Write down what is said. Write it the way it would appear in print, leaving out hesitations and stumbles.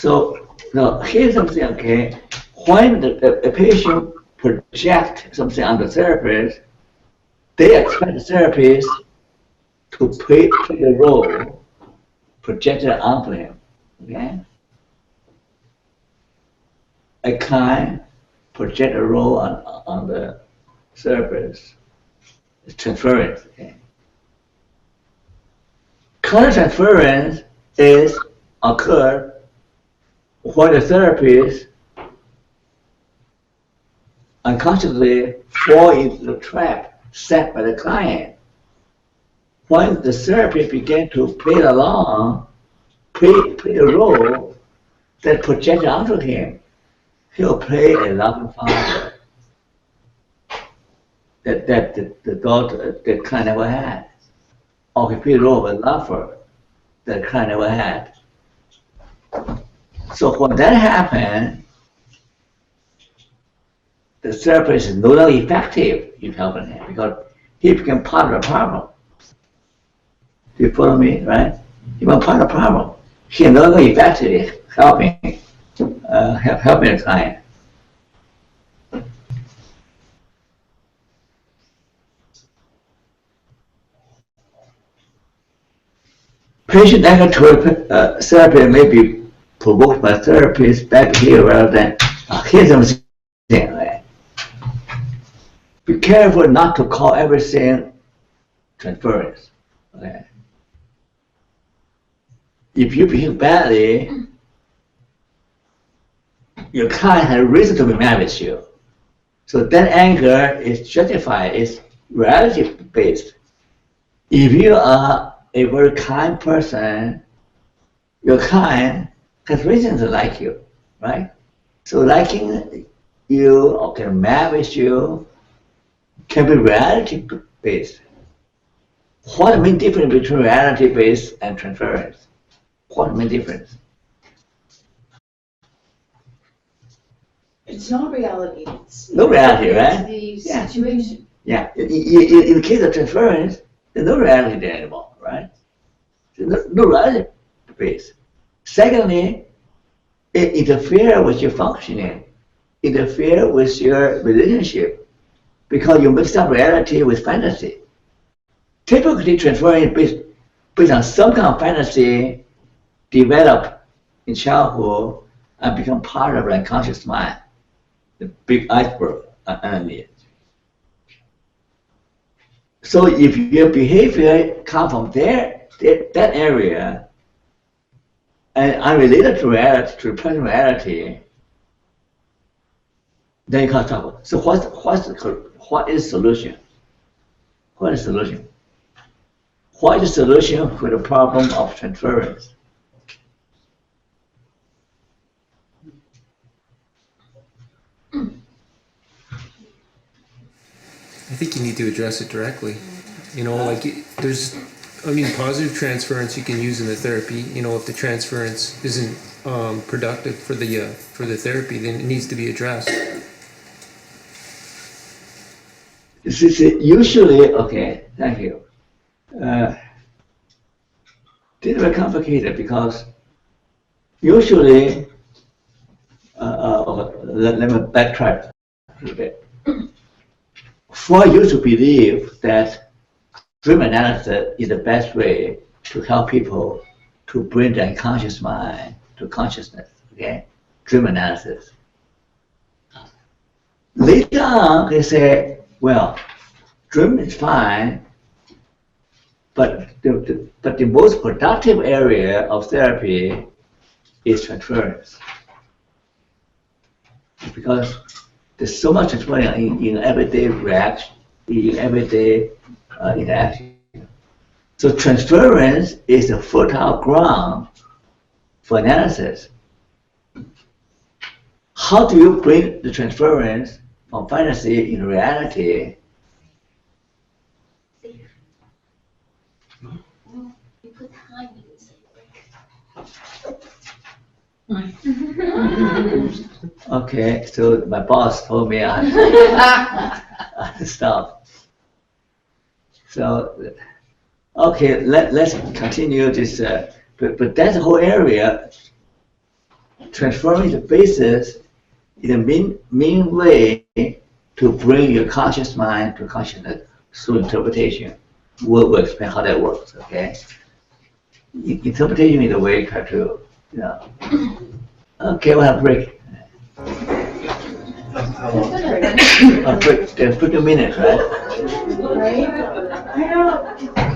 So now here's something, okay? When the patient project something on the therapist, they expect the therapist to play the role projected onto him. Okay? A client project a role on the therapist. It's transference. Okay? Client transference is occur when the therapist unconsciously fall into the trap set by the client. When the therapist begin to play along, play the role that projected onto him, he'll play a loving father that the daughter the client never had, or he play the role of a lover that the client never had. So when that happens, the therapist is no longer effective in helping him because he became part of the problem. Do you follow me, right? He became part of the problem. He is no longer effective helping the client. Patient negatory therapy may be provoked by therapist back here rather than here's something. Right? Be careful not to call everything transference. Okay? If you behave badly, your client has reason to be mad with you. So that anger is justified, it's reality based. If you are a very kind person, your client has reason to like you, right? So liking you or getting mad with you can be reality based. What the main difference between reality based and transference? What the main difference? It's not reality. It's no reality, right? The situation. Yeah. In the case of transference, there's no reality there anymore, right? There's no reality base. Secondly, it interferes with your functioning, interferes with your relationship, because you mix up reality with fantasy. Typically, transference is based on some kind of fantasy developed in childhood and become part of the unconscious mind, the big iceberg underneath. So if your behavior comes from that area and unrelated to reality, to present reality, then you can't talk. So what is the solution? What is the solution? What is the solution for the problem of transference? I think you need to address it directly. You know, like positive transference you can use in the therapy. You know, if the transference isn't productive for the therapy, then it needs to be addressed. Usually, okay, thank you. This is very complicated because usually, let me backtrack a little bit. For you to believe that dream analysis is the best way to help people to bring the unconscious mind to consciousness, okay? Dream analysis. Later on, they say, well, dream is fine, but the most productive area of therapy is transference. Because there's so much transference in everyday reaction, in everyday interaction. So transference is a fertile ground for analysis. How do you bring the transference from fantasy in reality? You put time in Okay, so my boss told me I have to stop. So, okay, let's continue this. But that's the whole area. transforming the basis is the main way to bring your conscious mind to consciousness through interpretation. We'll explain how that works, okay? Interpretation is the way to try to, Okay, we'll have a break. A break, 15 minutes, right? Right? I don't.